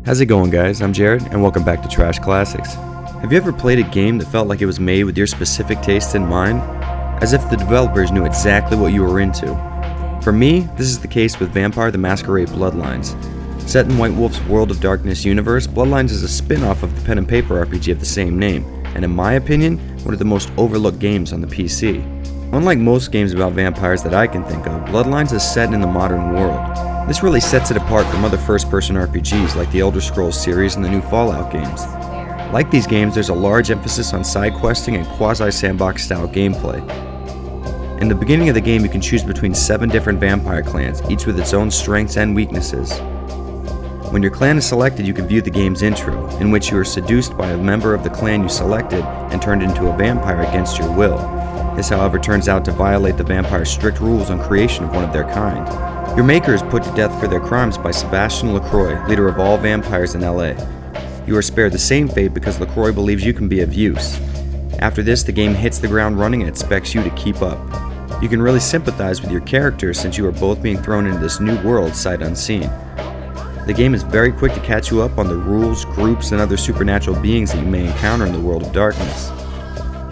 How's it going, guys? I'm Jared, and welcome back to Trash Classics. Have you ever played a game that felt like it was made with your specific taste in mind? As if the developers knew exactly what you were into. For me, this is the case with Vampire The Masquerade Bloodlines. Set in White Wolf's World of Darkness universe, Bloodlines is a spin-off of the pen and paper RPG of the same name, and in my opinion, one of the most overlooked games on the PC. Unlike most games about vampires that I can think of, Bloodlines is set in the modern world. This really sets it apart from other first-person RPGs like the Elder Scrolls series and the new Fallout games. Like these games, there's a large emphasis on side questing and quasi-sandbox style gameplay. In the beginning of the game, you can choose between 7 different vampire clans, each with its own strengths and weaknesses. When your clan is selected, you can view the game's intro, in which you are seduced by a member of the clan you selected and turned into a vampire against your will. This, however, turns out to violate the vampire's strict rules on creation of one of their kind. Your maker is put to death for their crimes by Sebastian LaCroix, leader of all vampires in LA. You are spared the same fate because LaCroix believes you can be of use. After this, the game hits the ground running and expects you to keep up. You can really sympathize with your characters since you are both being thrown into this new world sight unseen. The game is very quick to catch you up on the rules, groups, and other supernatural beings that you may encounter in the world of darkness.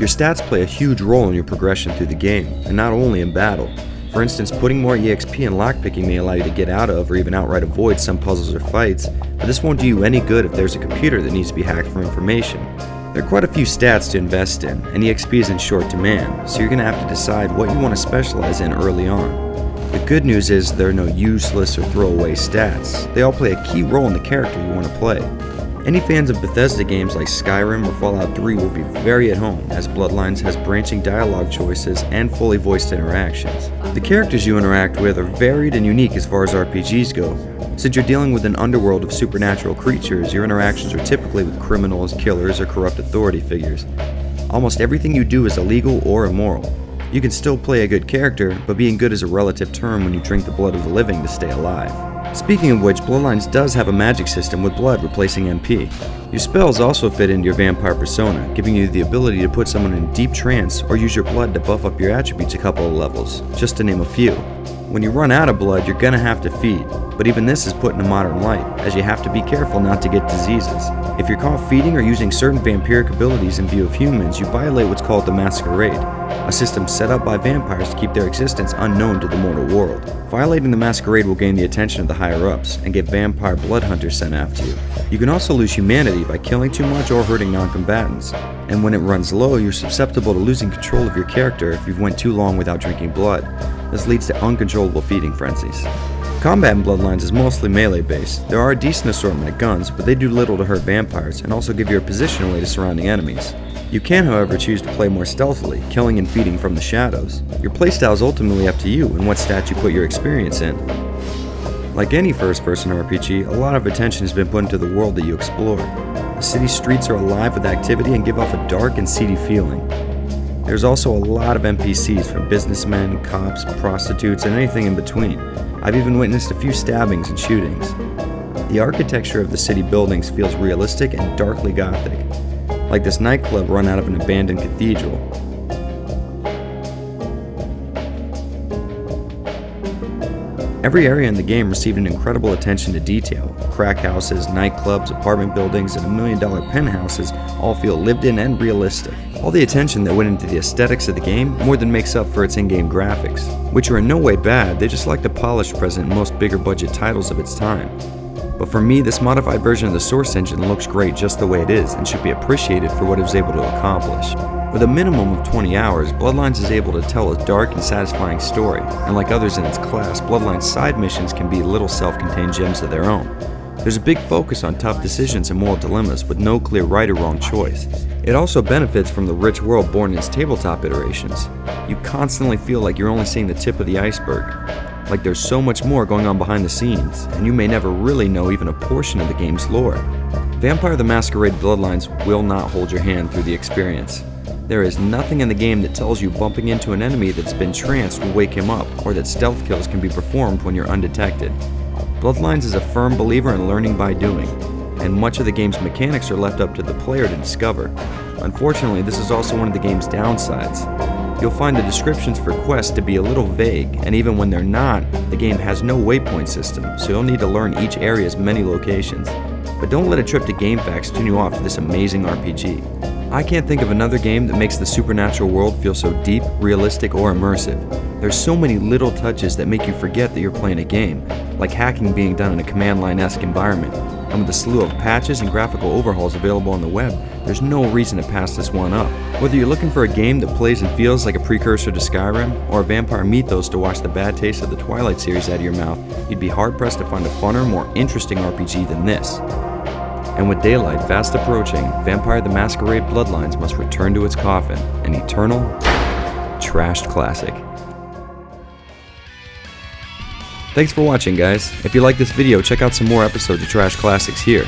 Your stats play a huge role in your progression through the game, and not only in battle. For instance, putting more EXP and lockpicking may allow you to get out of or even outright avoid some puzzles or fights, but this won't do you any good if there's a computer that needs to be hacked for information. There are quite a few stats to invest in, and EXP is in short demand, so you're going to have to decide what you want to specialize in early on. The good news is there are no useless or throwaway stats. They all play a key role in the character you want to play. Any fans of Bethesda games like Skyrim or Fallout 3 will be very at home, as Bloodlines has branching dialogue choices and fully voiced interactions. The characters you interact with are varied and unique as far as RPGs go. Since you're dealing with an underworld of supernatural creatures, your interactions are typically with criminals, killers, or corrupt authority figures. Almost everything you do is illegal or immoral. You can still play a good character, but being good is a relative term when you drink the blood of the living to stay alive. Speaking of which, Bloodlines does have a magic system with blood replacing MP. Your spells also fit into your vampire persona, giving you the ability to put someone in deep trance or use your blood to buff up your attributes a couple of levels, just to name a few. When you run out of blood, you're gonna have to feed, but even this is put in a modern light, as you have to be careful not to get diseases. If you're caught feeding or using certain vampiric abilities in view of humans, you violate what's called the Masquerade, a system set up by vampires to keep their existence unknown to the mortal world. Violating the Masquerade will gain the attention of the higher-ups and get vampire blood hunters sent after you. You can also lose humanity by killing too much or hurting non-combatants, and when it runs low, you're susceptible to losing control of your character if you've went too long without drinking blood. This leads to uncontrollable feeding frenzies. Combat in Bloodlines is mostly melee-based. There are a decent assortment of guns, but they do little to hurt vampires and also give your position away to surrounding enemies. You can, however, choose to play more stealthily, killing and feeding from the shadows. Your playstyle is ultimately up to you and what stats you put your experience in. Like any first-person RPG, a lot of attention has been put into the world that you explore. The city streets are alive with activity and give off a dark and seedy feeling. There's also a lot of NPCs, from businessmen, cops, prostitutes, and anything in between. I've even witnessed a few stabbings and shootings. The architecture of the city buildings feels realistic and darkly gothic, like this nightclub run out of an abandoned cathedral. Every area in the game received an incredible attention to detail. Crack houses, nightclubs, apartment buildings, and $1 million penthouses all feel lived in and realistic. All the attention that went into the aesthetics of the game more than makes up for its in-game graphics, which are in no way bad, they just lack the polish present in most bigger budget titles of its time. But for me, this modified version of the source engine looks great just the way it is and should be appreciated for what it was able to accomplish. With a minimum of 20 hours, Bloodlines is able to tell a dark and satisfying story, and like others in its class, Bloodlines' side missions can be little self-contained gems of their own. There's a big focus on tough decisions and moral dilemmas with no clear right or wrong choice. It also benefits from the rich world born in its tabletop iterations. You constantly feel like you're only seeing the tip of the iceberg, like there's so much more going on behind the scenes, and you may never really know even a portion of the game's lore. Vampire the Masquerade Bloodlines will not hold your hand through the experience. There is nothing in the game that tells you bumping into an enemy that's been tranced will wake him up, or that stealth kills can be performed when you're undetected. Bloodlines is a firm believer in learning by doing, and much of the game's mechanics are left up to the player to discover. Unfortunately, this is also one of the game's downsides. You'll find the descriptions for quests to be a little vague, and even when they're not, the game has no waypoint system, so you'll need to learn each area's many locations. but don't let a trip to GameFAQs tune you off to this amazing RPG. I can't think of another game that makes the supernatural world feel so deep, realistic, or immersive. There's so many little touches that make you forget that you're playing a game, like hacking being done in a command line-esque environment. And with a slew of patches and graphical overhauls available on the web, there's no reason to pass this one up. Whether you're looking for a game that plays and feels like a precursor to Skyrim, or a vampire mythos to wash the bad taste of the Twilight series out of your mouth, you'd be hard-pressed to find a funner, more interesting RPG than this. And with daylight fast approaching, Vampire the Masquerade Bloodlines must return to its coffin, an eternal, trashed classic. Thanks for watching, guys. If you like this video, check out some more episodes of Trash Classics here.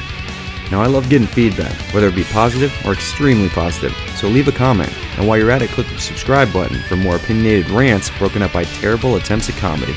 Now, I love getting feedback, whether it be positive or extremely positive, so leave a comment, and while you're at it, click the subscribe button for more opinionated rants broken up by terrible attempts at comedy.